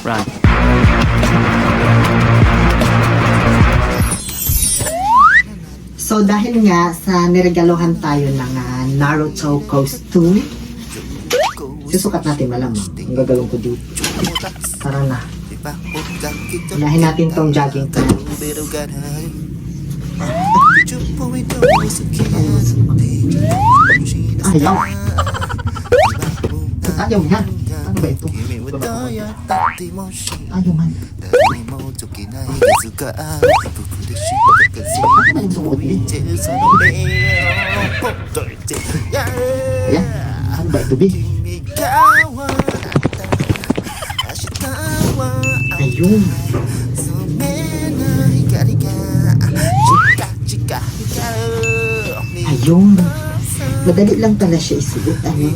Run. So dahil nga sa niregalohan tayo ng Naruto costume, susukat natin malamang. Ang gagalong ko dito. Tara na. Unahin natin tong jogging pants. Ayaw. Ayaw nga. Ano ba ito? Ayaw man. Ayan. Ano ba ito, Big? Ayun. Ayun. Madali lang pala siya isuot. Ano?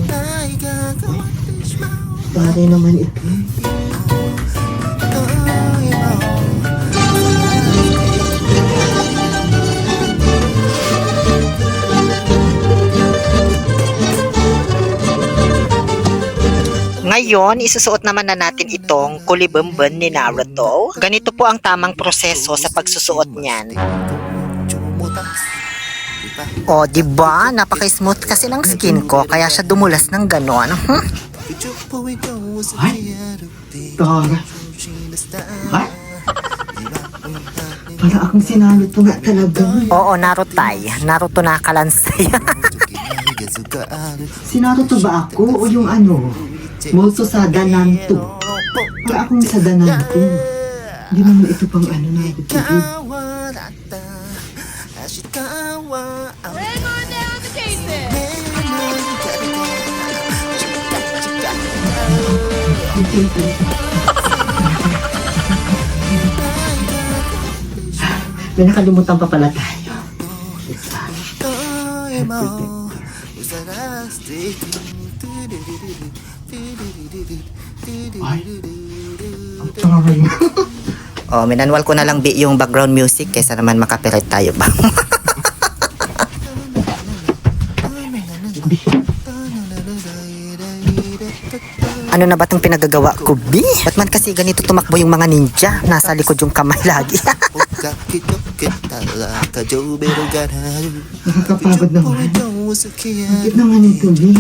Pare naman ito. Ngayon, isusuot naman na natin itong kulibemben ni Naruto. Ganito po ang tamang proseso sa pagsusuot niyan. O, diba? Napaka-smooth kasi ng skin ko, kaya siya dumulas ng ganon. Ay! Tara. Ay! Para akong sinalo to nga talaga. Oo, Narutay. Naruto na kalansay. Sinalo to ba ako o yung ano? Multo sa Dananto. Para akong sa Dananto. Hindi naman ito pang ano na ito. May nakalimutan pa pala tayo. Ay, ang taray. O, minanwal ko na lang yung background music kaysa naman makapirit tayo ba? Ano na ba itong pinagagawa ko, B? Ba't man kasi ganito tumakbo yung mga ninja? Nasa likod yung kamay lagi. Nakakapagod naman. Bakit naman ito, B?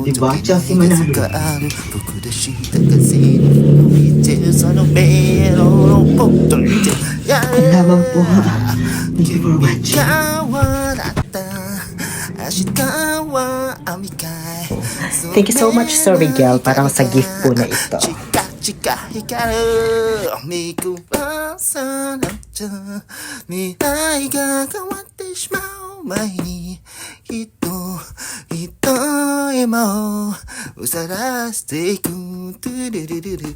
Diba? Chelsea Manalo. Ang lamang po. Thank you for watching. Thank you so much, Sir Miguel, parang sa gift po na ito. 見くらさなっちゃ未来が変わってしまう前にきっと一人もうさらしていくトゥルルルル